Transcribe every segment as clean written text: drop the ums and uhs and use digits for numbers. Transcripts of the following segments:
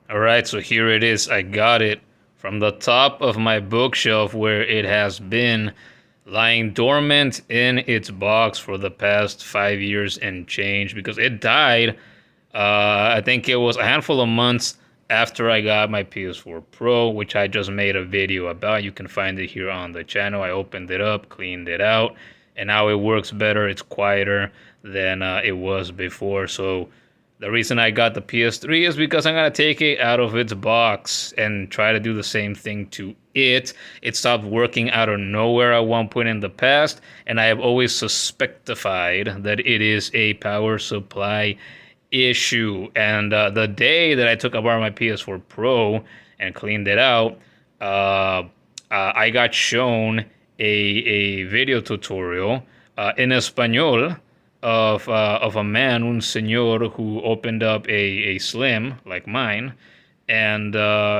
Alright, so here it is. I got it from the top of my bookshelf where it has been lying dormant in its box for the past 5 years and change because it died. I think it was a handful of months after I got my PS4 Pro, which I just made a video about. You can find it here on the channel. I opened it up, cleaned it out, and now it works better. It's quieter than it was before. So the reason I got the PS3 is because I'm going to take it out of its box and try to do the same thing to it. It stopped working out of nowhere at one point in the past, and I have always suspectified that it is a power supply issue. And the day that I took apart my PS4 Pro and cleaned it out, I got shown a video tutorial in Espanol of a man, un señor, who opened up a slim like mine, and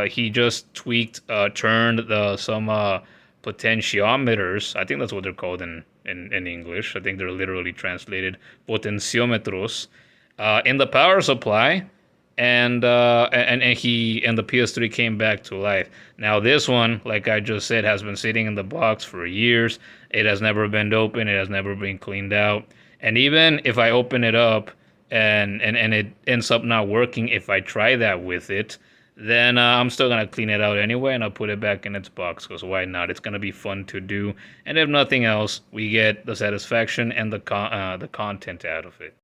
he just tweaked, turned some potentiometers. I think that's what they're called in English. I think they're literally translated potenciometros in the power supply, and the PS3 came back to life. Now this one, like I just said, has been sitting in the box for years. It has never been opened. It has never been cleaned out. And even if I open it up and it ends up not working, if I try that with it, then I'm still gonna clean it out anyway, and I'll put it back in its box, because why not? It's gonna be fun to do, and if nothing else, we get the satisfaction and the content out of it.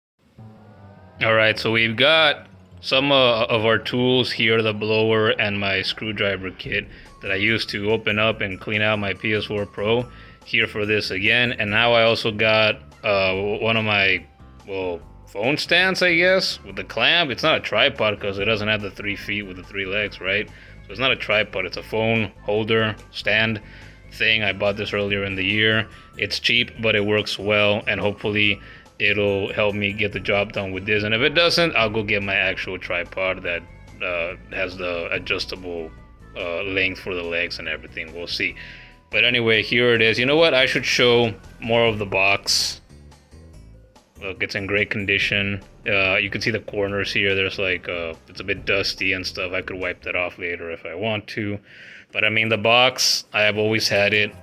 All right, so we've got some of our tools here, the blower and my screwdriver kit that I used to open up and clean out my PS4 Pro, here for this again. And now I also got one of my, well, phone stands, I guess, with the clamp. It's not a tripod because it doesn't have the 3 feet with the 3 legs, right? So it's not a tripod, it's a phone holder stand thing. I bought this earlier in the year. It's cheap, but it works well, and hopefully it'll help me get the job done with this. And if it doesn't, I'll go get my actual tripod that has the adjustable length for the legs and everything. We'll see. But anyway, here it is. You know what? I should show more of the box. Look, it's in great condition. You can see the corners here. There's like, it's a bit dusty and stuff. I could wipe that off later if I want to. But I mean, the box, I have always had it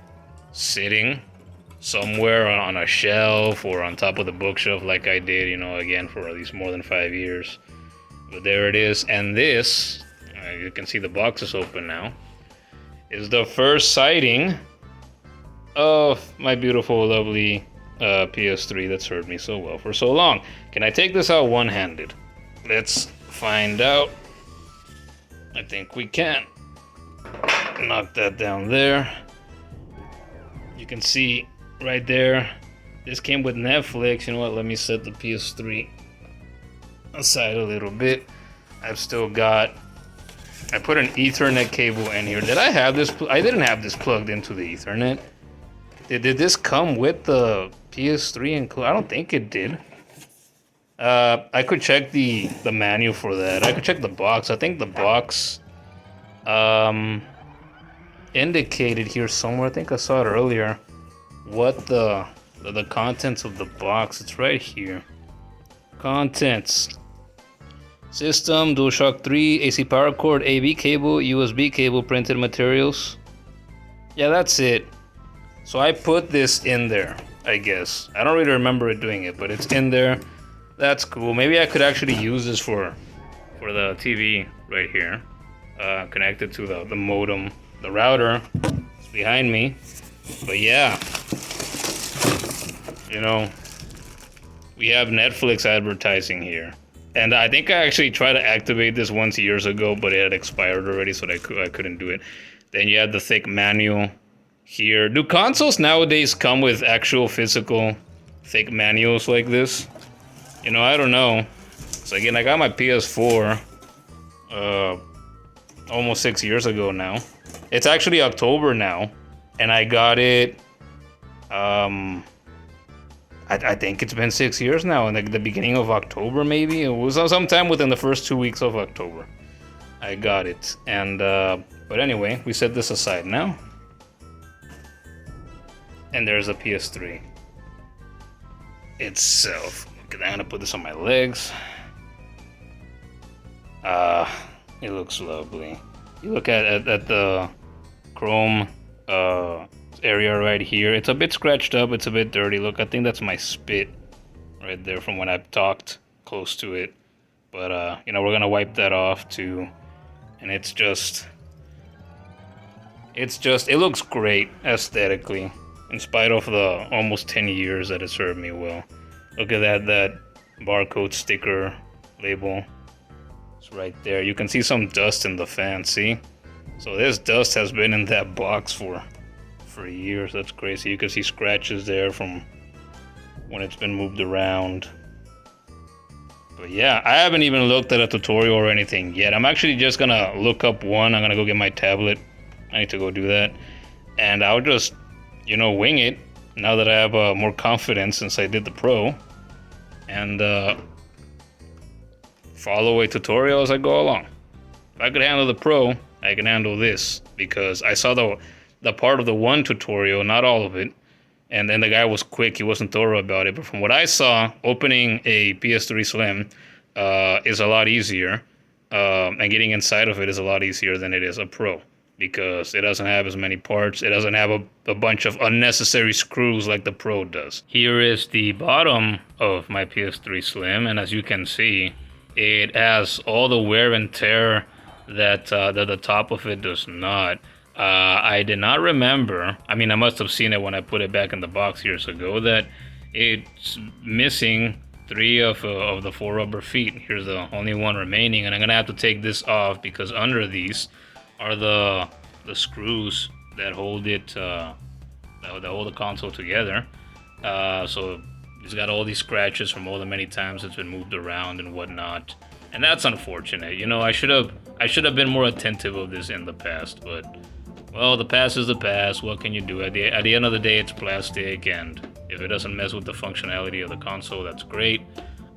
sitting somewhere on a shelf or on top of the bookshelf like I did, you know, again, for at least more than 5 years. But there it is. And this, you can see the box is open now, is the first sighting of my beautiful, lovely PS3 that served me so well for so long. Can I take this out one-handed? Let's find out. I think we can. Knock that down there. You can see right there, this came with Netflix. You know what, let me set the PS3 aside a little bit. I've still got, I put an Ethernet cable in here. Did I have this? I didn't have this plugged into the Ethernet. Did this come with the PS3 included? I don't think it did. I could check the manual for that. I could check the box. I think the box indicated here somewhere. I think I saw it earlier. What the contents of the box. It's right here. Contents. System, DualShock 3, AC power cord, AV cable, USB cable, printed materials. Yeah, that's it. So I put this in there, I guess. I don't really remember it doing it, but it's in there. That's cool. Maybe I could actually use this for the TV right here. Connected to the modem. The router is behind me. But yeah. You know, we have Netflix advertising here. And I think I actually tried to activate this once years ago, but it had expired already, so I couldn't do it. Then you have the thick manual here. Do consoles nowadays come with actual physical thick manuals like this? You know, I don't know. So again, I got my PS4 almost 6 years ago now. It's actually October now, and I got it. I think it's been 6 years now, in the beginning of October, maybe. It was sometime within the first 2 weeks of October. I got it, and but anyway, we set this aside now. And there's a PS3 itself. Okay, I'm gonna put this on my legs. It looks lovely. You look at the chrome area right here. It's a bit scratched up. It's a bit dirty. Look, I think that's my spit right there from when I've talked close to it. But you know, we're gonna wipe that off too. And it looks great aesthetically, in spite of the almost 10 years that it served me well. Look at that barcode sticker label. It's right there. You can see some dust in the fan, see? So this dust has been in that box for years. That's crazy. You can see scratches there from when it's been moved around. But yeah, I haven't even looked at a tutorial or anything yet. I'm actually just gonna look up one. I'm gonna go get my tablet. I need to go do that. And I'll just, you know, wing it now that I have more confidence since I did the Pro. And follow a tutorial as I go along. If I could handle the Pro, I can handle this. Because I saw the part of the one tutorial, not all of it. And then the guy was quick, he wasn't thorough about it. But from what I saw, opening a PS3 Slim is a lot easier. And getting inside of it is a lot easier than it is a Pro. Because it doesn't have as many parts. It doesn't have a bunch of unnecessary screws like the Pro does. Here is the bottom of my PS3 Slim. And as you can see, it has all the wear and tear that the top of it does not. I did not remember, I mean, I must have seen it when I put it back in the box years ago, that it's missing 3 of the 4 rubber feet. Here's the only one remaining, and I'm gonna have to take this off because under these are the screws that hold it, that hold the console together. So it's got all these scratches from all the many times it's been moved around and whatnot. And that's unfortunate. You know, I should have been more attentive of this in the past, but well, the past is the past. What can you do? At the end of the day, it's plastic, and if it doesn't mess with the functionality of the console, that's great.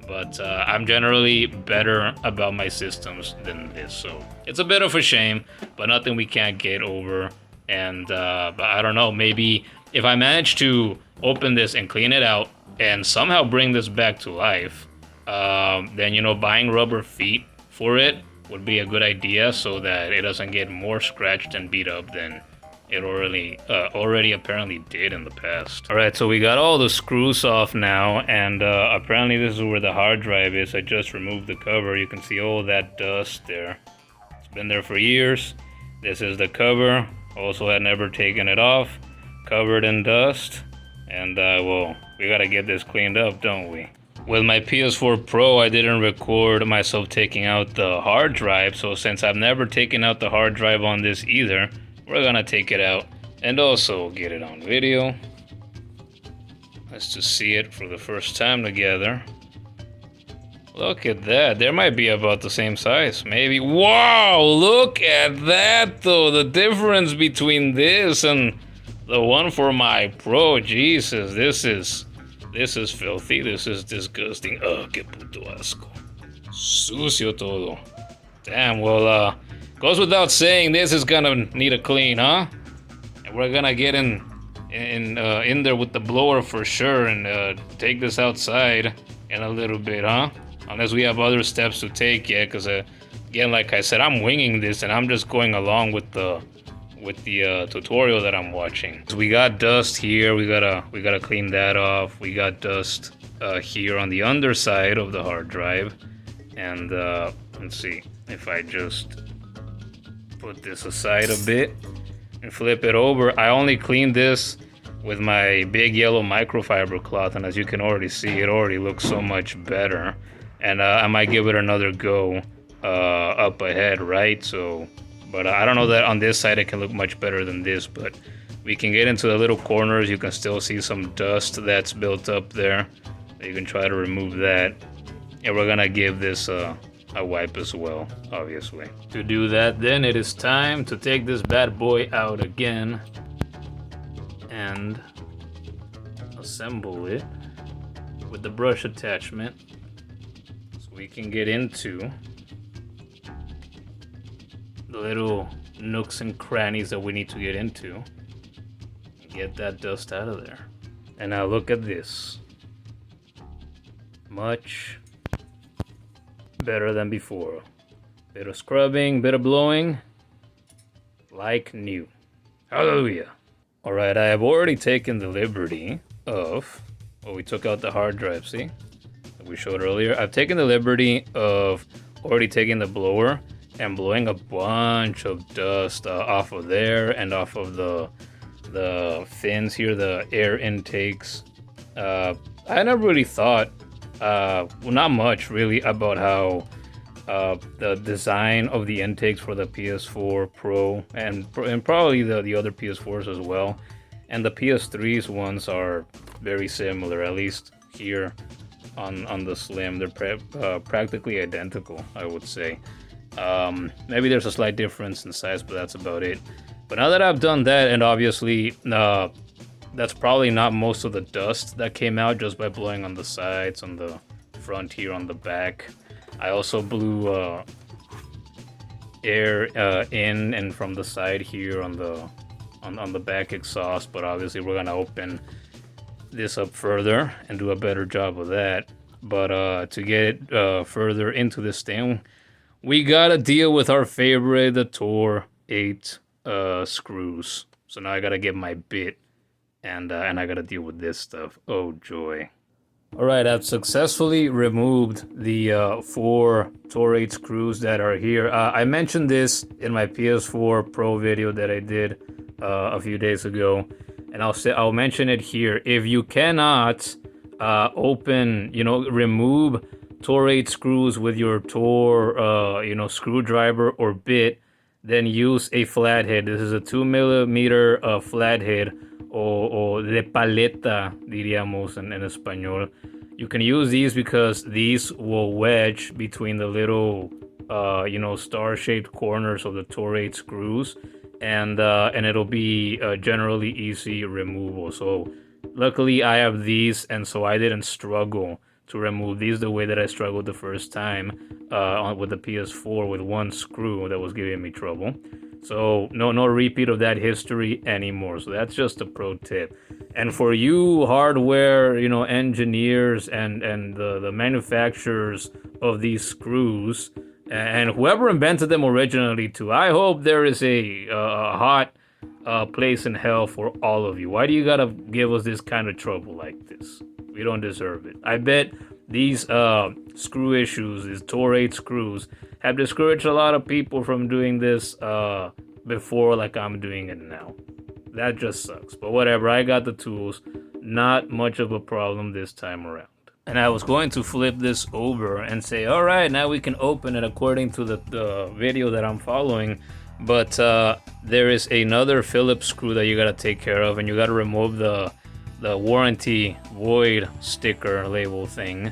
But I'm generally better about my systems than this, so it's a bit of a shame, but nothing we can't get over. And but I don't know, maybe if I manage to open this and clean it out and somehow bring this back to life, then, you know, buying rubber feet for it would be a good idea so that it doesn't get more scratched and beat up than it already apparently did in the past. Alright, so we got all the screws off now, and apparently this is where the hard drive is. I just removed the cover. You can see all that dust there. It's been there for years. This is the cover. Also had never taken it off. Covered in dust. And well, we gotta get this cleaned up, don't we? With my PS4 Pro, I didn't record myself taking out the hard drive, so since I've never taken out the hard drive on this either, we're gonna take it out and also get it on video. Let's just see it for the first time together. Look at that, there might be about the same size, maybe. Wow, look at that though, the difference between this and the one for my Pro. Jesus, this is filthy, this is disgusting. Oh, que puto asco. Sucio todo. Damn, well, goes without saying, this is gonna need a clean, huh? And we're gonna get in there with the blower for sure and take this outside in a little bit, huh? Unless we have other steps to take yet, because again, like I said, I'm winging this and I'm just going along with the tutorial that I'm watching. So we got dust here, we gotta clean that off. We got dust here on the underside of the hard drive. And let's see, if I just put this aside a bit and flip it over. I only cleaned this with my big yellow microfiber cloth, and as you can already see, it already looks so much better. And I might give it another go up ahead, right? So, but I don't know that on this side it can look much better than this, but we can get into the little corners. You can still see some dust that's built up there. You can try to remove that. And we're gonna give this a wipe as well, obviously. To do that, then it is time to take this bad boy out again and assemble it with the brush attachment so we can get into the little nooks and crannies that we need to get into and get that dust out of there. And now look at this. Much better than before. Bit of scrubbing, bit of blowing, like new. Hallelujah. All right, I have already taken the liberty of, we took out the hard drive, see? That we showed earlier. I've taken the liberty of already taking the blower and blowing a bunch of dust off of there and off of the fins here, the air intakes. I never really thought, well, not much really, about how the design of the intakes for the PS4 Pro and probably the other PS4s as well, and the PS3's ones are very similar, at least here on the Slim. They're practically identical, I would say. Maybe there's a slight difference in size, but that's about it. But now that I've done that, and obviously that's probably not most of the dust that came out just by blowing on the sides, on the front here, on the back. I also blew air in and from the side here on the back exhaust, but obviously we're gonna open this up further and do a better job of that. But to get further into this thing, we gotta deal with our favorite, the Tor 8 screws. So now I gotta get my bit and I gotta deal with this stuff. Oh joy. Alright, I've successfully removed the 4 Tor 8 screws that are here. I mentioned this in my PS4 Pro video that I did a few days ago, and I'll mention it here. If you cannot remove Tor 8 screws with your Tor screwdriver or bit, then use a flathead. This is a 2mm flathead, o de paleta, diríamos en español. You can use these because these will wedge between the little, star-shaped corners of the Tor 8 screws, and it'll be generally easy removal. So luckily I have these, and so I didn't struggle to remove these the way that I struggled the first time with the PS4 with one screw that was giving me trouble. So no repeat of that history anymore. So that's just a pro tip. And for you hardware, engineers and the manufacturers of these screws, and whoever invented them originally too, I hope there is a hot place in hell for all of you. Why do you gotta give us this kind of trouble like this? We don't deserve it. I bet these screw issues, these Tor 8 screws, have discouraged a lot of people from doing this before like I'm doing it now. That just sucks. But whatever, I got the tools. Not much of a problem this time around. And I was going to flip this over and say, all right, now we can open it according to the video that I'm following. But there is another Phillips screw that you gotta take care of, and you gotta remove the warranty void sticker label thing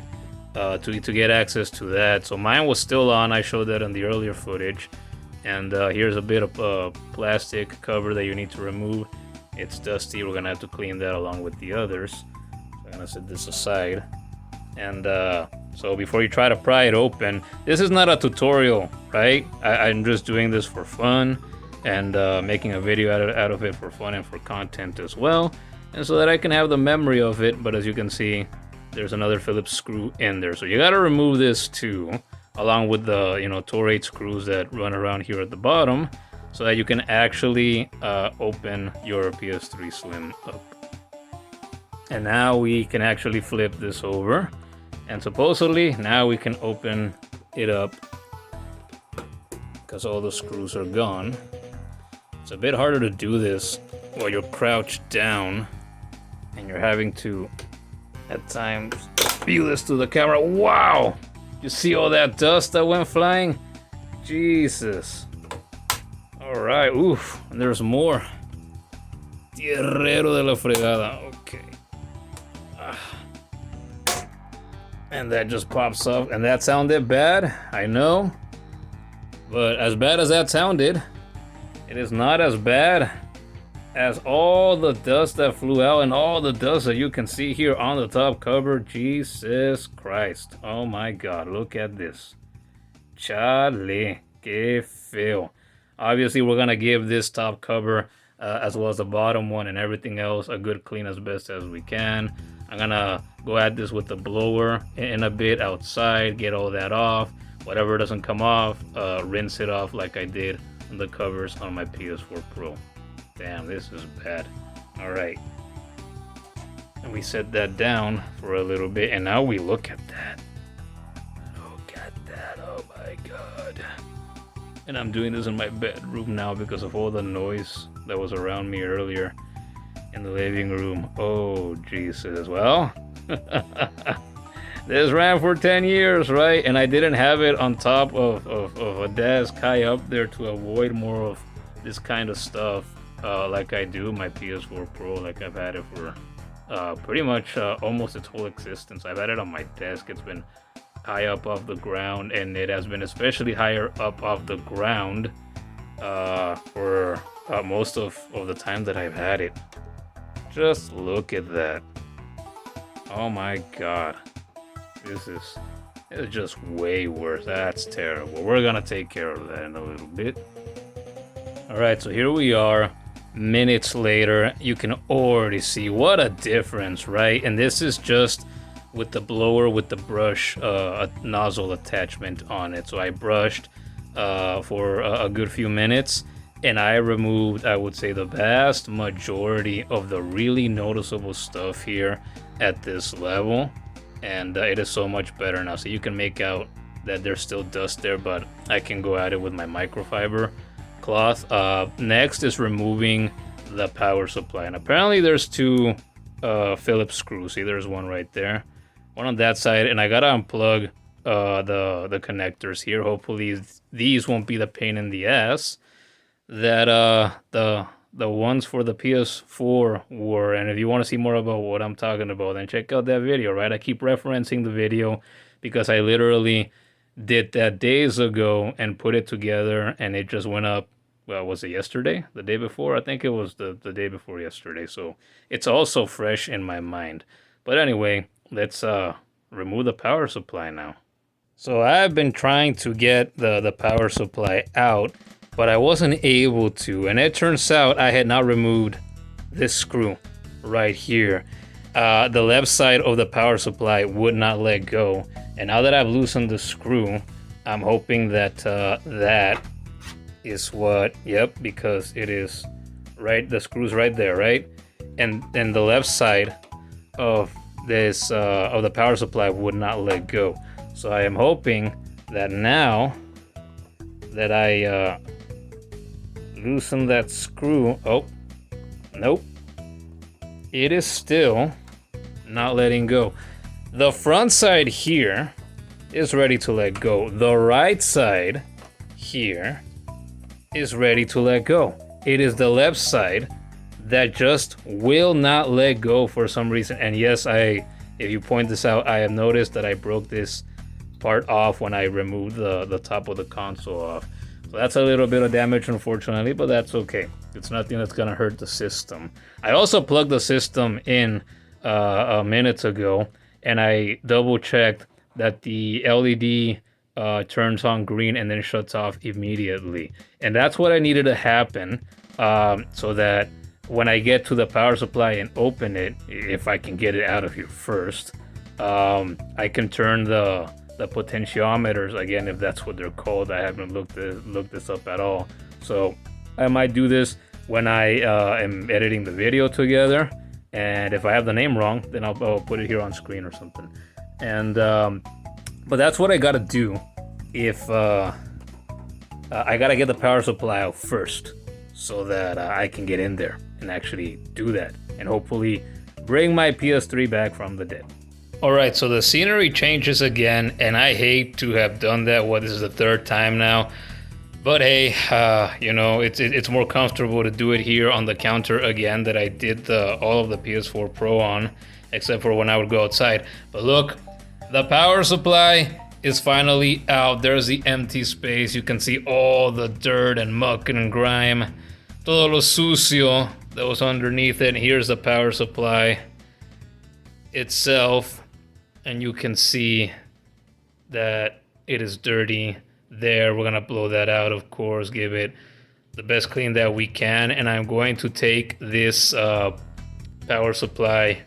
to get access to that. So mine was still on. I showed that in the earlier footage. And here's a bit of plastic cover that you need to remove. It's dusty. We're gonna have to clean that along with the others. So I'm gonna set this aside. And so before you try to pry it open, this is not a tutorial, right? I'm just doing this for fun and making a video out of it for fun and for content as well, and so that I can have the memory of it. But as you can see, there's another Phillips screw in there, so you got to remove this too, along with the Tor 8 screws that run around here at the bottom, so that you can actually open your PS3 Slim up. And now we can actually flip this over, and supposedly now we can open it up because all the screws are gone. It's a bit harder to do this while you're crouched down and you're having to at times view this to the camera. Wow! You see all that dust that went flying? Jesus. Alright, oof, and there's more. Tierrero de la fregada. Okay. And that just pops up, and that sounded bad, I know. But as bad as that sounded, it is not as bad as all the dust that flew out and all the dust that you can see here on the top cover. Jesus Christ. Oh my God, look at this. Chale, que feo. Obviously, we're gonna give this top cover, as well as the bottom one and everything else, a good clean as best as we can. I'm gonna go at this with the blower in a bit outside, get all that off. Whatever doesn't come off, rinse it off like I did on the covers on my PS4 Pro. Damn, this is bad. Alright. And we set that down for a little bit, and now we look at that. Look at that, oh my god. And I'm doing this in my bedroom now because of all the noise that was around me earlier in the living room. Oh, Jesus. Well, this ran for 10 years, right? And I didn't have it on top of a desk high up there to avoid more of this kind of stuff like I do my PS4 Pro. Like I've had it for pretty much almost its whole existence. I've had it on my desk. It's been high up off the ground, and it has been especially higher up off the ground for most of the time that I've had it. Just look at that. Oh my god. This is just way worse. That's terrible. We're gonna take care of that in a little bit. Alright, so here we are. Minutes later, you can already see what a difference, right? And this is just with the blower with the brush nozzle attachment on it. So I brushed for a good few minutes, and I removed, I would say, the vast majority of the really noticeable stuff here at this level, and it is so much better now. So you can make out that there's still dust there, but I can go at it with my microfiber cloth. Next is removing the power supply, and apparently there's two Phillips screws. See, there's one right there, one on that side, and I gotta unplug the connectors here. Hopefully these won't be the pain in the ass that the ones for the PS4 were. And if you want to see more about what I'm talking about, then check out that video, right? I keep referencing the video because I literally did that days ago and put it together, and it just went up. Well, was it yesterday? The day before? I think it was the day before yesterday. So it's also fresh in my mind. But anyway, let's remove the power supply now. So I've been trying to get the power supply out, but I wasn't able to. And it turns out I had not removed this screw right here. The left side of the power supply would not let go. And now that I've loosened the screw, I'm hoping that that is what, yep, because it is right, the screw's right there, right? And the left side of this of the power supply would not let go. So I am hoping that now that I loosen that screw, oh, nope, it is still not letting go. The front side here is ready to let go. The right side here is ready to let go. It is the left side that just will not let go for some reason. And yes, if you point this out, I have noticed that I broke this part off when I removed the top of the console off. So that's a little bit of damage, unfortunately, but that's okay. It's nothing that's gonna hurt the system. I also plugged the system in a minute ago, and I double checked that the LED turns on green and then shuts off immediately. And that's what I needed to happen, so that when I get to the power supply and open it, if I can get it out of here first, I can turn the potentiometers, again, if that's what they're called. I haven't looked this up at all. So I might do this when I am editing the video together. And if I have the name wrong, then I'll put it here on screen or something. And but that's what I gotta do if I gotta get the power supply out first, so that I can get in there and actually do that, and hopefully bring my PS3 back from the dead. Alright, so the scenery changes again, and I hate to have done that. This is the third time now. But hey, you know, it's more comfortable to do it here on the counter again that I did all of the PS4 Pro on, except for when I would go outside. But look, the power supply is finally out. There's the empty space. You can see all the dirt and muck and grime, todo lo sucio that was underneath it. Here's the power supply itself, and you can see that it is dirty there. We're gonna blow that out, of course, give it the best clean that we can, and I'm going to take this power supply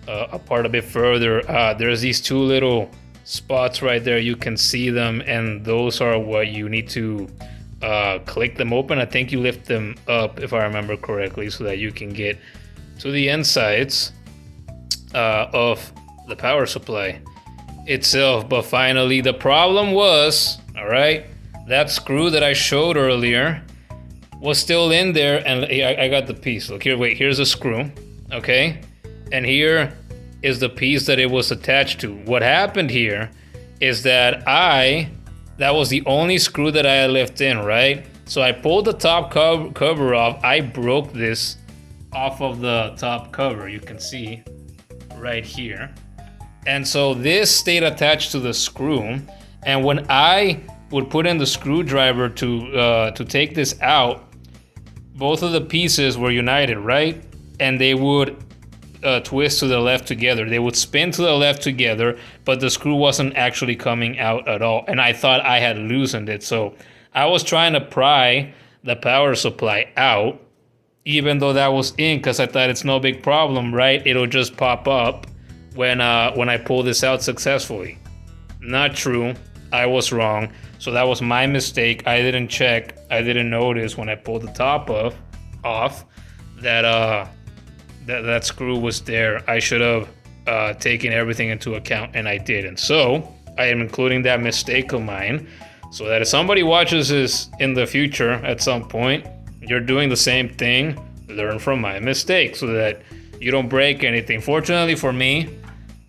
apart a bit further. There's these two little spots right there, you can see them, and those are what you need to click them open. I think you lift them up, if I remember correctly, so that you can get to the insides of the power supply itself. But finally, the problem was, all right, that screw that I showed earlier was still in there, and I got the piece. Look here, wait, here's a screw, okay? And here is the piece that it was attached to. What happened here is that that was the only screw that I had left in, right? So I pulled the top cover off. I broke this off of the top cover, you can see right here. And so this stayed attached to the screw. And when I would put in the screwdriver to take this out, both of the pieces were united, right? And they would twist to the left together. They would spin to the left together, but the screw wasn't actually coming out at all. And I thought I had loosened it. So I was trying to pry the power supply out, even though that was in, because I thought it's no big problem, right? It'll just pop up when I pull this out successfully. Not true. I was wrong. So that was my mistake. I didn't check. I didn't notice when I pulled the top off that that screw was there. I should have taken everything into account, and I didn't. So I am including that mistake of mine, so that if somebody watches this in the future at some point, you're doing the same thing, learn from my mistake so that you don't break anything. Fortunately for me,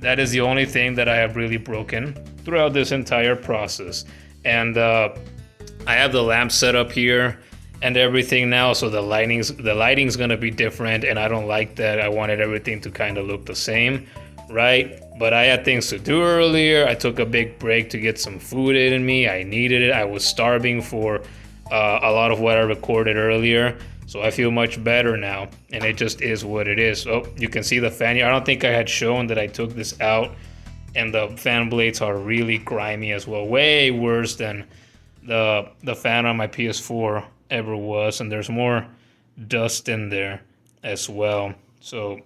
that is the only thing that I have really broken throughout this entire process. And I have the lamp set up here and everything now, so the lighting's gonna be different, and I don't like that. I wanted everything to kind of look the same, right? But I had things to do earlier. I took a big break to get some food in me. I needed it. I was starving for a lot of what I recorded earlier, so I feel much better now, and it just is what it is. Oh, you can see the fan here. I don't think I had shown that I took this out, and the fan blades are really grimy as well, way worse than the fan on my PS4 ever was, and there's more dust in there as well. So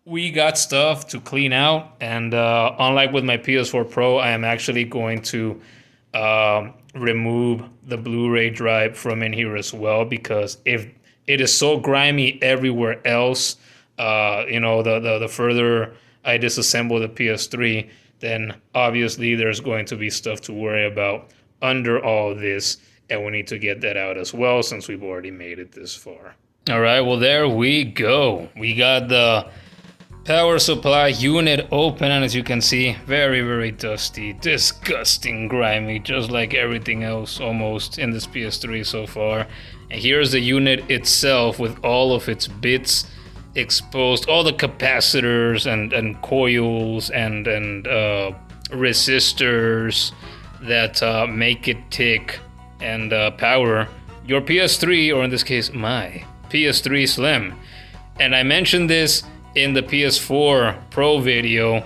we got stuff to clean out, and unlike with my PS4 Pro, I am actually going to remove the Blu-ray drive from in here as well, because if it is so grimy everywhere else, the further I disassemble the PS3, then obviously there's going to be stuff to worry about under all this, and we need to get that out as well since we've already made it this far. All right, well, there we go. We got the power supply unit open, and as you can see, very, very dusty, disgusting, grimy, just like everything else almost in this PS3 so far. And here's the unit itself with all of its bits exposed, all the capacitors and coils and resistors that make it tick and power your PS3, or in this case, my PS3 Slim. And I mentioned this in the PS4 Pro video.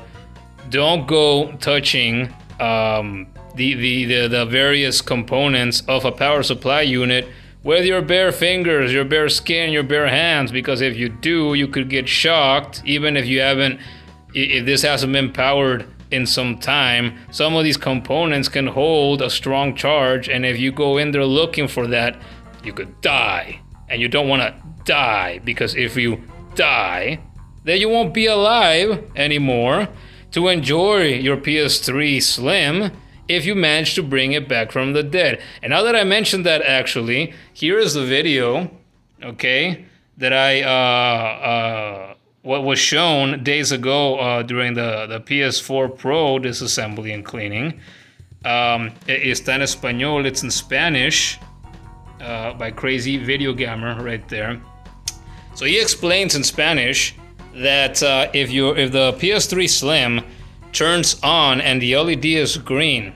Don't go touching the various components of a power supply unit with your bare fingers, your bare skin, your bare hands, because if you do, you could get shocked. Even if this hasn't been powered in some time, some of these components can hold a strong charge, and if you go in there looking for that, you could die. And you don't want to die, because if you die, then you won't be alive anymore to enjoy your PS3 Slim if you manage to bring it back from the dead. And now that I mentioned that, actually, here is the video, okay, that what was shown days ago during the PS4 Pro disassembly and cleaning. Está en español, it's in Spanish, by Crazy Video Gamer right there. So he explains in Spanish that if the PS3 Slim turns on and the LED is green,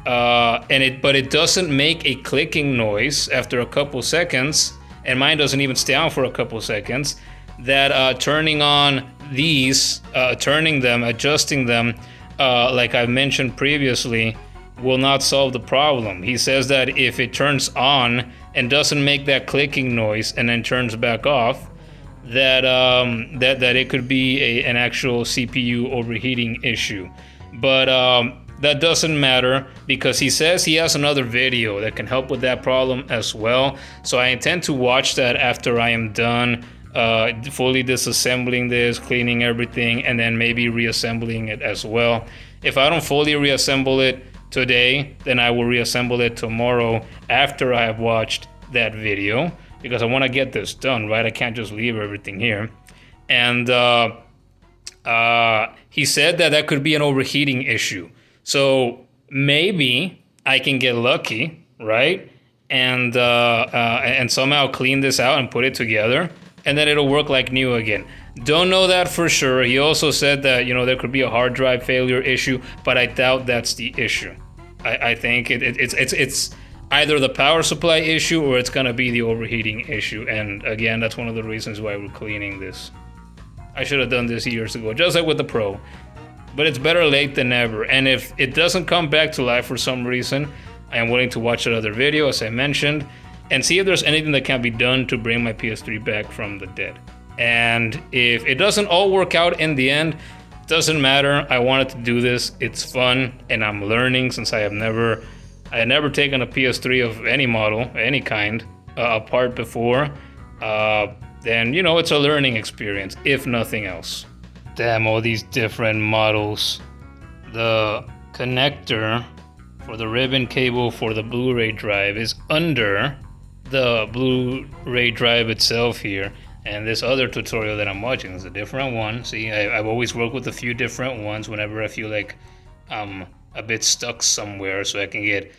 but it doesn't make a clicking noise after a couple seconds, and mine doesn't even stay on for a couple seconds, that turning on these, turning them, adjusting them, like I mentioned previously, will not solve the problem. He says that if it turns on and doesn't make that clicking noise and then turns back off, that it could be an actual CPU overheating issue. But that doesn't matter because he says he has another video that can help with that problem as well. So I intend to watch that after I am done fully disassembling this, cleaning everything, and then maybe reassembling it as well. If I don't fully reassemble it today, then I will reassemble it tomorrow after I have watched that video, because I want to get this done, right? I can't just leave everything here. And he said that could be an overheating issue. So maybe I can get lucky, right? And somehow clean this out and put it together, and then it'll work like new again. Don't know that for sure. He also said that, you know, there could be a hard drive failure issue, but I doubt that's the issue. I think it's either the power supply issue or it's gonna be the overheating issue. And again, that's one of the reasons why we're cleaning this. I should have done this years ago, just like with the Pro. But it's better late than never. And if it doesn't come back to life for some reason, I am willing to watch another video, as I mentioned, and see if there's anything that can be done to bring my PS3 back from the dead. And if it doesn't all work out in the end, doesn't matter. I wanted to do this. It's fun, and I'm learning since I had never taken a PS3 of any model, any kind, apart before. Then, you know, it's a learning experience, if nothing else. Damn, all these different models. The connector for the ribbon cable for the Blu-ray drive is under the Blu-ray drive itself here. And this other tutorial that I'm watching is a different one. See, I've always worked with a few different ones whenever I feel like I'm a bit stuck somewhere, so I can get,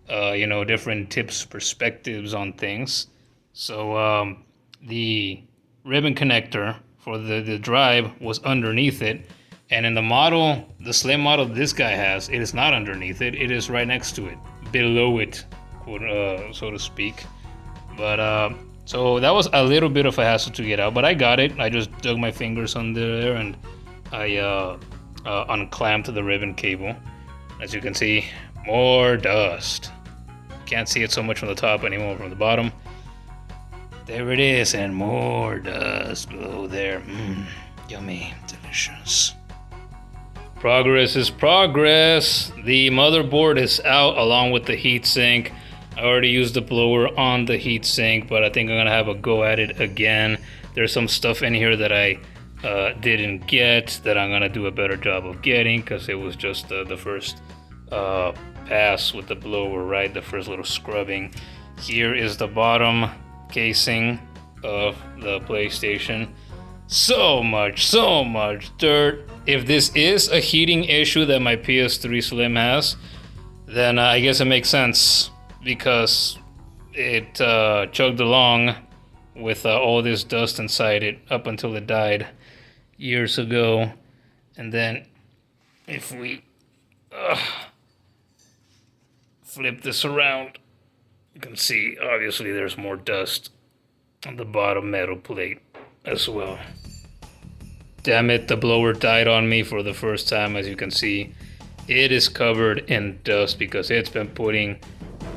you know, different tips, perspectives on things. So the ribbon connector for the drive was underneath it. And in the model, the slim model this guy has, it is not underneath it. It is right next to it, below it, so to speak. But so that was a little bit of a hassle to get out, but I got it. I just dug my fingers under there and I unclamped the ribbon cable. As you can see, more dust. Can't see it so much from the top anymore, from the bottom. There it is, and more dust below there. Yummy, delicious. Progress is progress. The motherboard is out along with the heatsink. I already used the blower on the heatsink, but I think I'm gonna have a go at it again. There's some stuff in here that I didn't get that I'm gonna do a better job of getting, because it was just the first pass with the blower, right? The first little scrubbing. Here is the bottom casing of the PlayStation. So much dirt. If this is a heating issue that my PS3 Slim has, then I guess it makes sense, because it chugged along with all this dust inside it up until it died years ago. And then if we flip this around, you can see obviously there's more dust on the bottom metal plate as well. Damn it, the blower died on me for the first time. As you can see, it is covered in dust because it's been putting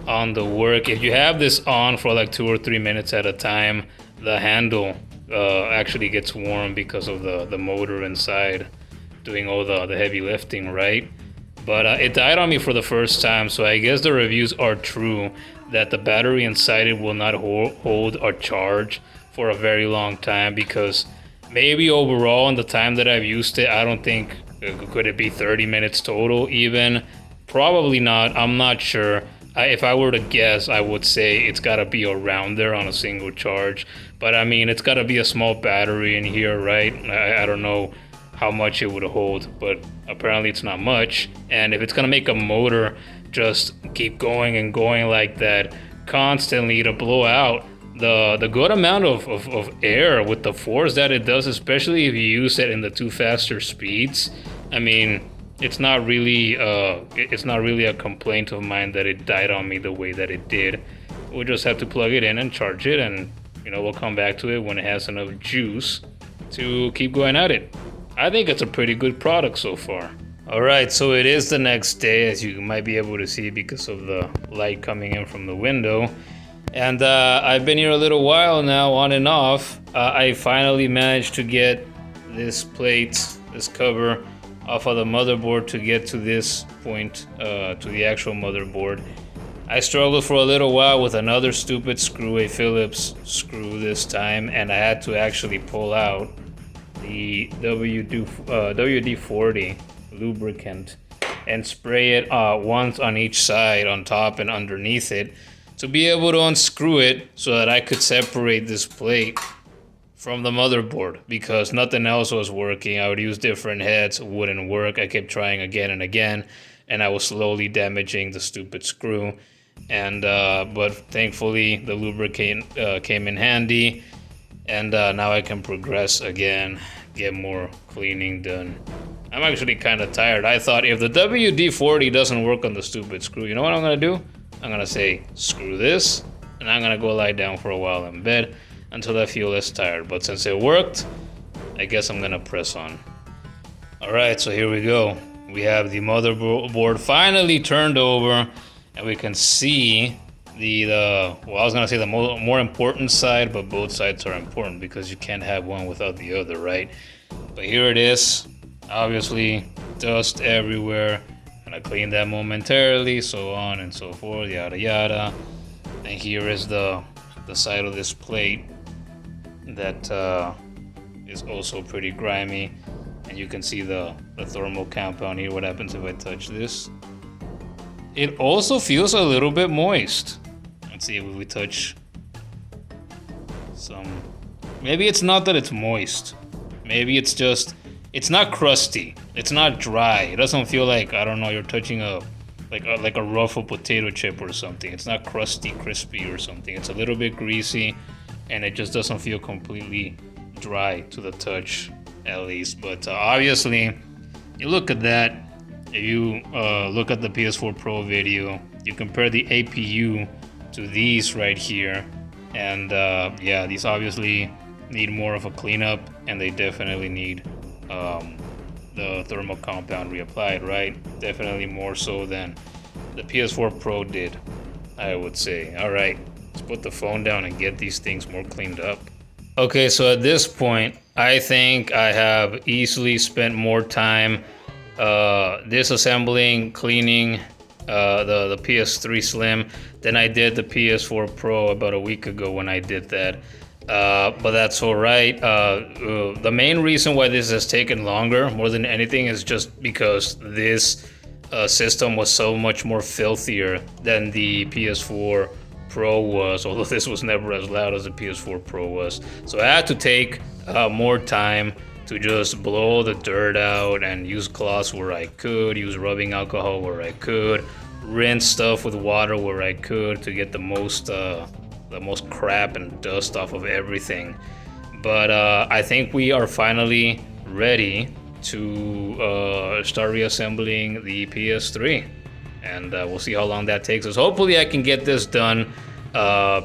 on the work. If you have this on for like 2 or 3 minutes at a time, the handle actually gets warm because of the motor inside doing all the heavy lifting, right? But it died on me for the first time, so I guess the reviews are true that the battery inside it will not hold or charge for a very long time, because maybe overall in the time that I've used it, I don't think, could it be 30 minutes total even? Probably not, I'm not sure. If I were to guess, I would say it's gotta be around there on a single charge. But I mean, it's gotta be a small battery in here, right? I don't know how much it would hold, but apparently it's not much. And if it's gonna make a motor just keep going and going like that constantly to blow out the good amount of air with the force that it does, especially if you use it in the 2 faster speeds, I mean, it's not really a complaint of mine that it died on me the way that it did. We'll just have to plug it in and charge it, and you know, we'll come back to it when it has enough juice to keep going at it. I think it's a pretty good product so far. Alright, so it is the next day, as you might be able to see because of the light coming in from the window. And I've been here a little while now, on and off. I finally managed to get this plate, this cover, off of the motherboard to get to this point, to the actual motherboard. I struggled for a little while with another stupid screw, a Phillips screw this time, and I had to actually pull out the WD-40 lubricant and spray it once on each side, on top and underneath it, to be able to unscrew it so that I could separate this plate from the motherboard, because nothing else was working. I would use different heads, it wouldn't work. I kept trying again and again, and I was slowly damaging the stupid screw. And but thankfully the lubricant came in handy, and now I can progress again, get more cleaning done. I'm actually kind of tired. I thought if the WD-40 doesn't work on the stupid screw, you know what I'm gonna do? I'm gonna say screw this, and I'm gonna go lie down for a while in bed until I feel less tired. But since it worked, I guess I'm gonna press on. Alright, so here we go. We have the motherboard finally turned over, and we can see well, I was gonna say the more important side, but both sides are important because you can't have one without the other, right? But here it is. Obviously, dust everywhere. Gonna clean that momentarily, so on and so forth, yada yada. And here is the side of this plate that is also pretty grimy, and you can see the thermal compound here. What happens if I touch this? It also feels a little bit moist. Let's see if we touch some. Maybe it's not that it's moist. Maybe it's just, it's not crusty. It's not dry. It doesn't feel like, I don't know, you're touching like a ruffled potato chip or something. It's not crusty, crispy or something. It's a little bit greasy, and it just doesn't feel completely dry to the touch, at least. But obviously, you look at that. If you look at the PS4 Pro video, you compare the APU to these right here, and yeah, these obviously need more of a cleanup, and they definitely need the thermal compound reapplied, right? Definitely more so than the PS4 Pro did, I would say. All right, let's put the phone down and get these things more cleaned up. Okay, so at this point, I think I have easily spent more time disassembling, cleaning the PS3 Slim than I did the PS4 Pro about a week ago when I did that. But that's all right. The main reason why this has taken longer, more than anything, is just because this system was so much more filthier than the PS4 Pro was, although this was never as loud as the PS4 Pro was. So I had to take more time to just blow the dirt out and use cloths where I could, use rubbing alcohol where I could, rinse stuff with water where I could to get the most crap and dust off of everything. But I think we are finally ready to start reassembling the PS3, and we'll see how long that takes us. Hopefully I can get this done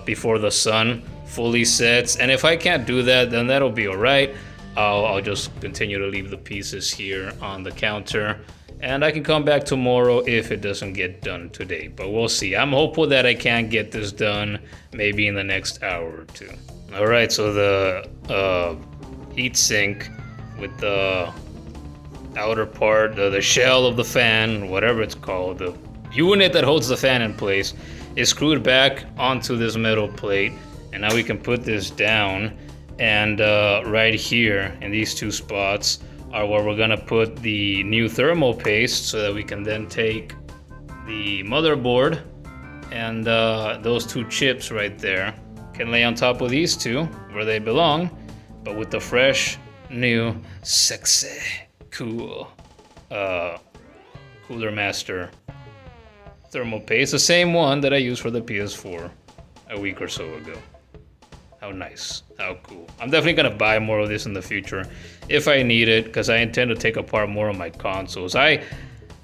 before the sun fully sets, and if I can't do that, then that'll be all right. I'll just continue to leave the pieces here on the counter, and I can come back tomorrow if it doesn't get done today, but we'll see. I'm hopeful that I can get this done maybe in the next hour or two. All right, so the heat sink with the outer part, the shell of the fan, whatever it's called, the unit that holds the fan in place, is screwed back onto this metal plate, and now we can put this down. And right here in these two spots are where we're gonna put the new thermal paste, so that we can then take the motherboard and those two chips right there can lay on top of these two where they belong, but with the fresh, new, sexy, cool Cooler Master thermal paste, the same one that I used for the PS4 a week or so ago. How nice, how cool. I'm definitely gonna buy more of this in the future if I need it, because I intend to take apart more of my consoles. I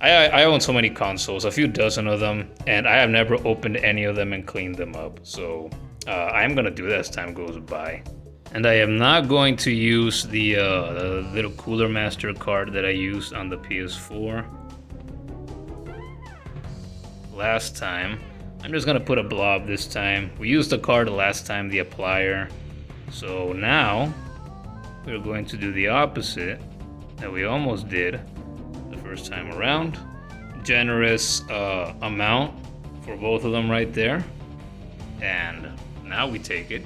own so many consoles, a few dozen of them, and I have never opened any of them and cleaned them up. So I'm gonna do that as time goes by. And I am not going to use the little Cooler Master card that I used on the PS4 last time. I'm just gonna put a blob this time. We used the card last time, the applier. So now we're going to do the opposite that we almost did first time around. Generous amount for both of them right there. And now we take it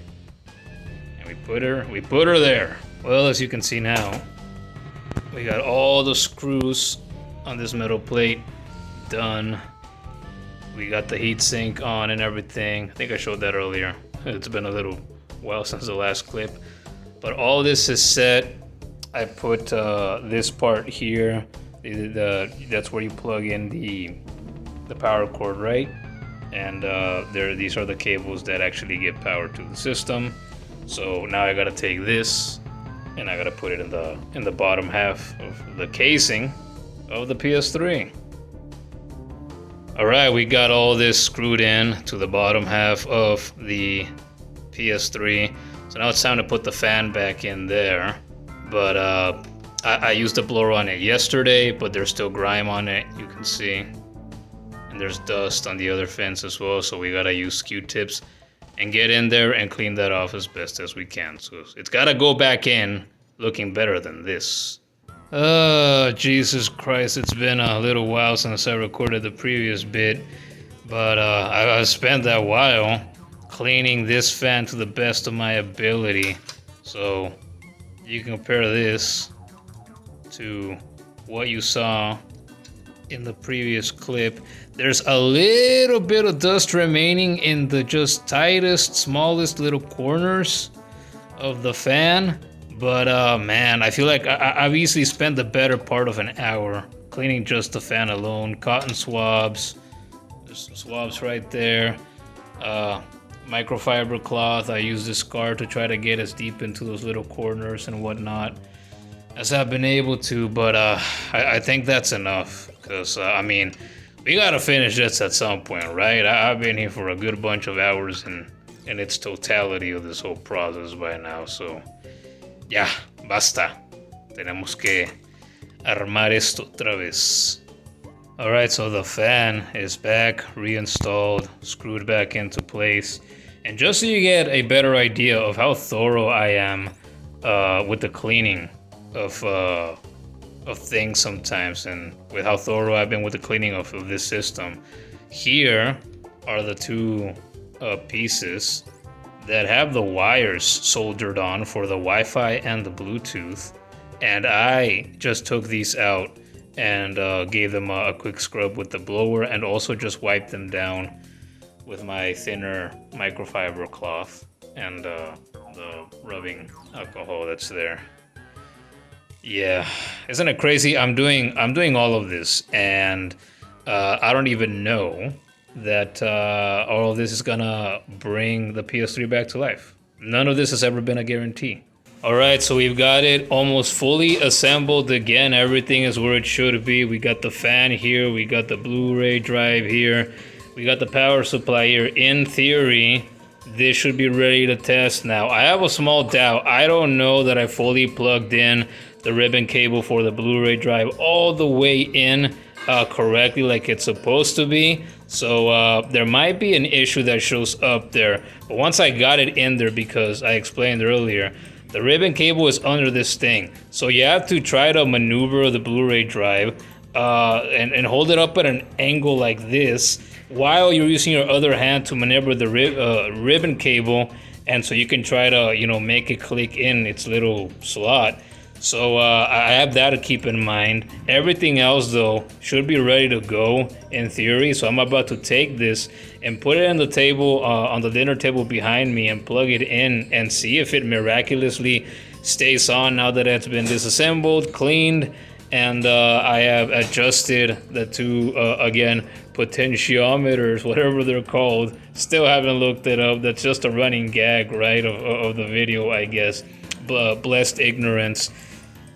and we put her there. Well, as you can see now, we got all the screws on this metal plate done. We got the heatsink on and everything. I think I showed that earlier. It's been a little while since the last clip. But all this is set. I put this part here. That's where you plug in the power cord, right? And these are the cables that actually give power to the system. So now I gotta take this and I gotta put it in the bottom half of the casing of the PS3. Alright, we got all this screwed in to the bottom half of the PS3. So now it's time to put the fan back in there. But I used a blower on it yesterday, but there's still grime on it, you can see. And there's dust on the other fence as well, so we gotta use Q-tips and get in there and clean that off as best as we can. So it's gotta go back in looking better than this. Jesus Christ, it's been a little while since I recorded the previous bit, but I spent that while cleaning this fan to the best of my ability. So you can compare this to what you saw in the previous clip. There's a little bit of dust remaining in the just tightest, smallest little corners of the fan. But man, I feel like I've easily spent the better part of an hour cleaning just the fan alone. Cotton swabs, there's some swabs right there. Microfiber cloth, I use this scar to try to get as deep into those little corners and whatnot as I've been able to, but I think that's enough, because I mean, we gotta finish this at some point, right? I've been here for a good bunch of hours in its totality of this whole process by now, so ya, basta. Tenemos que armar esto otra vez. Alright, so the fan is back, reinstalled, screwed back into place. And just so you get a better idea of how thorough I am with the cleaning of things sometimes, and with how thorough I've been with the cleaning of this system, here are the two pieces that have the wires soldered on for the Wi-Fi and the Bluetooth. And I just took these out and gave them a quick scrub with the blower, and also just wiped them down with my thinner microfiber cloth and the rubbing alcohol that's there. Yeah, isn't it crazy? I'm doing all of this, and I don't even know that all of this is gonna bring the PS3 back to life. None of this has ever been a guarantee. Alright, so we've got it almost fully assembled again. Everything is where it should be. We got the fan here, we got the Blu-ray drive here, we got the power supply here. In theory, this should be ready to test now. I have a small doubt. I don't know that I fully plugged in the ribbon cable for the Blu-ray drive all the way in correctly like it's supposed to be. So there might be an issue that shows up there. But once I got it in there, because I explained earlier, the ribbon cable is under this thing. So you have to try to maneuver the Blu-ray drive and hold it up at an angle like this while you're using your other hand to maneuver the ribbon cable, and so you can try to, you know, make it click in its little slot. So I have that to keep in mind. Everything else though should be ready to go in theory. So I'm about to take this and put it on the table, on the dinner table behind me, and plug it in and see if it miraculously stays on now that it's been disassembled, cleaned, and I have adjusted the two, again, potentiometers, whatever they're called. Still haven't looked it up. That's just a running gag, right, of the video, I guess. Blessed ignorance.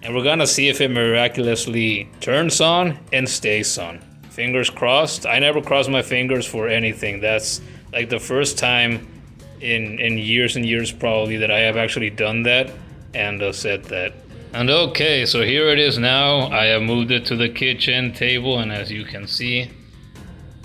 And we're gonna see if it miraculously turns on and stays on. Fingers crossed. I never cross my fingers for anything. That's like the first time in years and years probably that I have actually done that and said that. And okay, so here it is now. I have moved it to the kitchen table, and as you can see,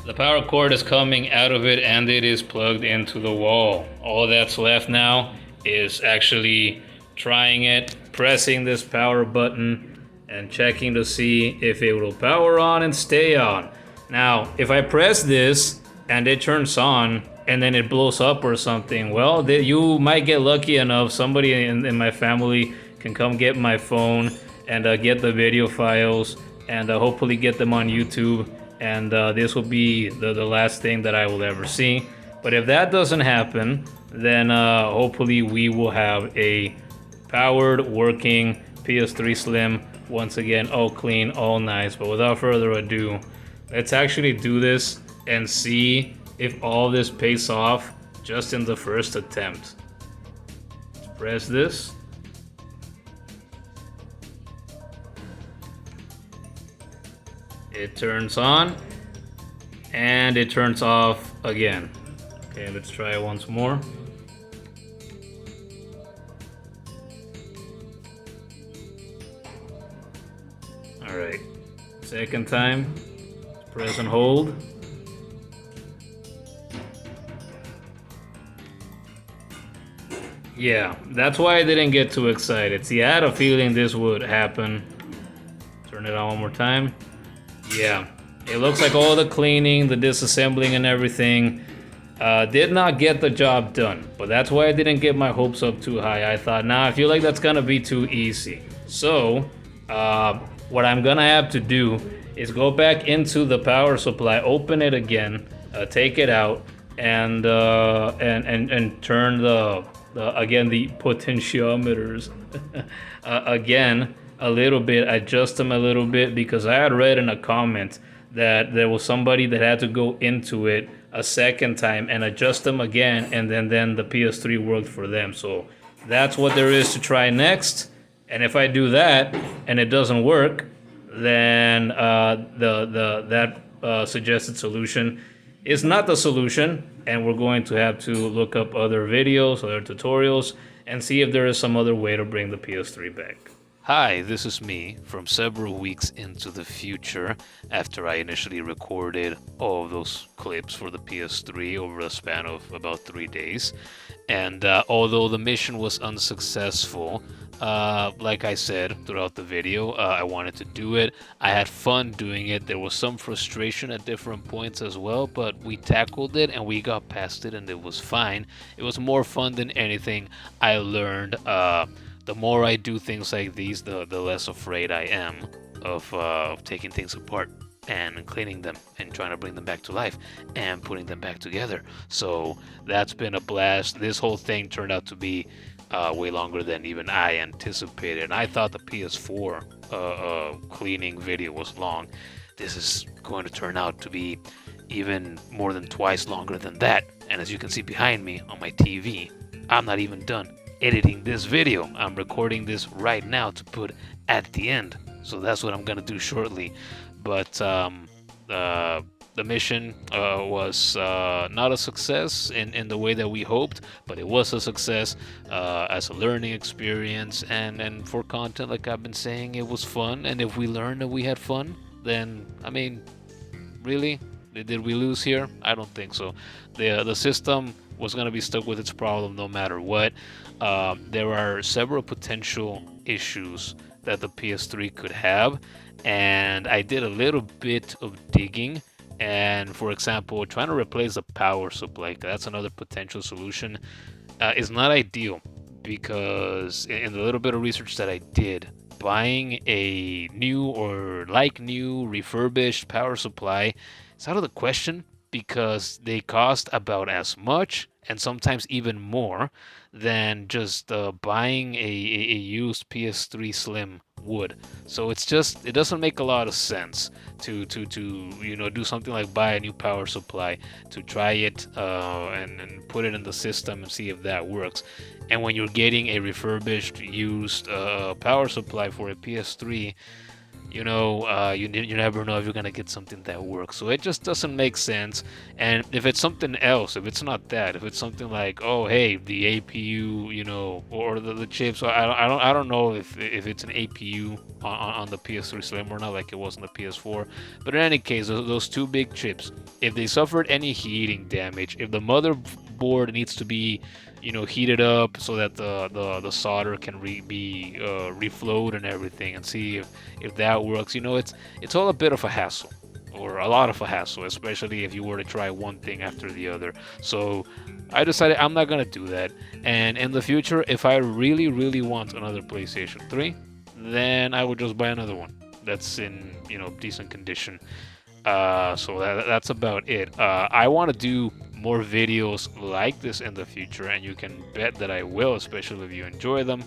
the power cord is coming out of it and it is plugged into the wall. All that's left now is actually trying it, pressing this power button, and checking to see if it will power on and stay on. Now, if I press this and it turns on and then it blows up or something, well, you might get lucky enough. Somebody in my family can come get my phone and get the video files and hopefully get them on YouTube. And this will be the last thing that I will ever see. But if that doesn't happen, then hopefully we will have a powered, working PS3 Slim. Once again, all clean, all nice. But without further ado, let's actually do this and see if all this pays off just in the first attempt. Let's press this. It turns on and it turns off again. Okay, let's try it once more. Alright, second time, press and hold. Yeah, that's why I didn't get too excited. See, I had a feeling this would happen. Turn it on one more time. Yeah, it looks like all the cleaning, the disassembling and everything did not get the job done. But that's why I didn't get my hopes up too high. I thought, nah, I feel like that's gonna be too easy. So, what I'm gonna have to do is go back into the power supply, open it again, take it out, and turn the potentiometers again a little bit, adjust them a little bit, because I had read in a comment that there was somebody that had to go into it a second time and adjust them again, and then the PS3 worked for them. So that's what there is to try next. And if I do that and it doesn't work, then that suggested solution is not the solution, and we're going to have to look up other videos, other tutorials, and see if there is some other way to bring the PS3 back. Hi, this is me from several weeks into the future after I initially recorded all of those clips for the PS3 over a span of about 3 days. And although the mission was unsuccessful, like I said throughout the video, I wanted to do it. I had fun doing it. There was some frustration at different points as well, but we tackled it and we got past it and it was fine. It was more fun than anything. I learned the more I do things like these, the less afraid I am of taking things apart and cleaning them and trying to bring them back to life and putting them back together. So that's been a blast. This whole thing turned out to be way longer than even I anticipated. And I thought the PS4 cleaning video was long. This is going to turn out to be even more than twice longer than that. And as you can see behind me on my TV, I'm not even done editing this video. I'm recording this right now to put at the end. So that's what I'm gonna do shortly. But the mission was not a success in the way that we hoped, but it was a success as a learning experience and for content. Like I've been saying, it was fun, and if we learned that we had fun, then I mean, really, did we lose here? I don't think so. The system was going to be stuck with its problem no matter what. There are several potential issues that the PS3 could have, and I did a little bit of digging. And for example, trying to replace the power supply, that's another potential solution, is not ideal, because in the little bit of research that I did, buying a new or like new refurbished power supply is out of the question, because they cost about as much and sometimes even more than just buying a used PS3 Slim would. So it doesn't make a lot of sense to do something like buy a new power supply to try it and put it in the system and see if that works. And when you're getting a refurbished used power supply for a PS3, you never know if you're gonna get something that works. So it just doesn't make sense. And if it's something else, if it's not that, if it's something like, oh hey, the APU, or the chips, I don't know if it's an APU on the PS3 Slim or not, like it was on the PS4. But in any case, those two big chips, if they suffered any heating damage, if the board needs to be, heated up so that the solder can be reflowed and everything, and see if that works. It's all a bit of a hassle, or a lot of a hassle, especially if you were to try one thing after the other. So I decided I'm not gonna do that. And in the future, if I really, really want another PlayStation 3, then I would just buy another one that's in decent condition. So that's about it. I want to do more videos like this in the future, and you can bet that I will, especially if you enjoy them.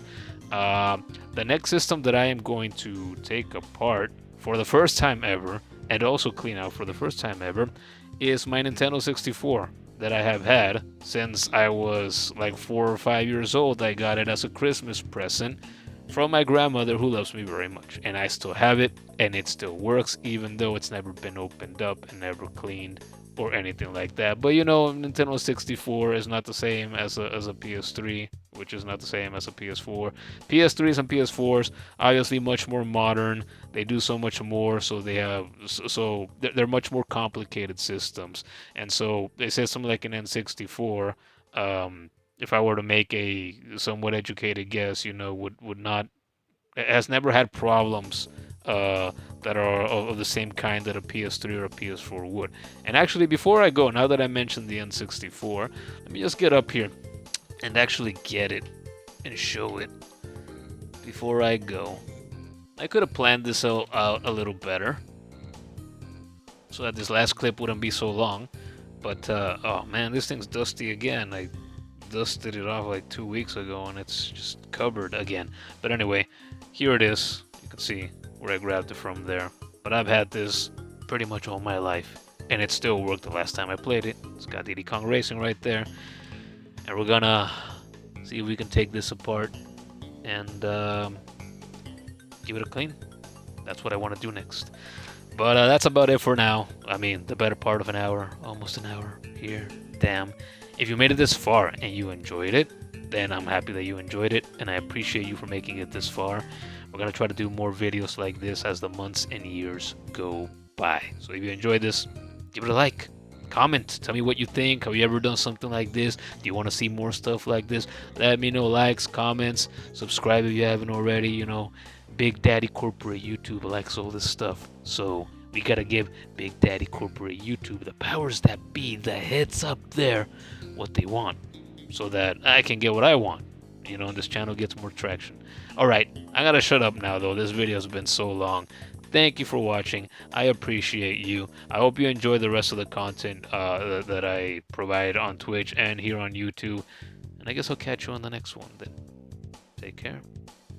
The next system that I am going to take apart for the first time ever, and also clean out for the first time ever, is my Nintendo 64 that I have had since I was like 4 or 5 years old. I got it as a Christmas present from my grandmother, who loves me very much, and I still have it, and it still works, even though it's never been opened up and never cleaned or anything like that. But Nintendo 64 is not the same as a PS3, which is not the same as a PS4. PS3s and PS4s obviously much more modern. They do so much more, so they're much more complicated systems. And so they say something like an N64. If I were to make a somewhat educated guess, would not has never had problems that are of the same kind that a PS3 or a PS4 would. And actually, before I go, now that I mentioned the N64, let me just get up here and actually get it and show it before I go. I could have planned this out a little better so that this last clip wouldn't be so long. But, oh man, this thing's dusty again. I dusted it off like 2 weeks ago and it's just covered again. But anyway, here it is. You can see where I grabbed it from there. But I've had this pretty much all my life, and it still worked the last time I played it. It's got Diddy Kong Racing right there. And we're gonna see if we can take this apart and give it a clean. That's what I want to do next. But that's about it for now. I mean, the better part of an hour, almost an hour here. Damn. If you made it this far and you enjoyed it, then I'm happy that you enjoyed it, and I appreciate you for making it this far. We're going to try to do more videos like this as the months and years go by. So if you enjoyed this, give it a like. Comment. Tell me what you think. Have you ever done something like this? Do you want to see more stuff like this? Let me know. Likes, comments, subscribe if you haven't already. Big Daddy Corporate YouTube likes all this stuff. So we gotta give Big Daddy Corporate YouTube, the powers that be, the heads up there, what they want, so that I can get what I want, and this channel gets more traction. Alright, I gotta shut up now though. This video's been so long. Thank you for watching. I appreciate you. I hope you enjoy the rest of the content that I provide on Twitch and here on YouTube. And I guess I'll catch you on the next one then. Take care.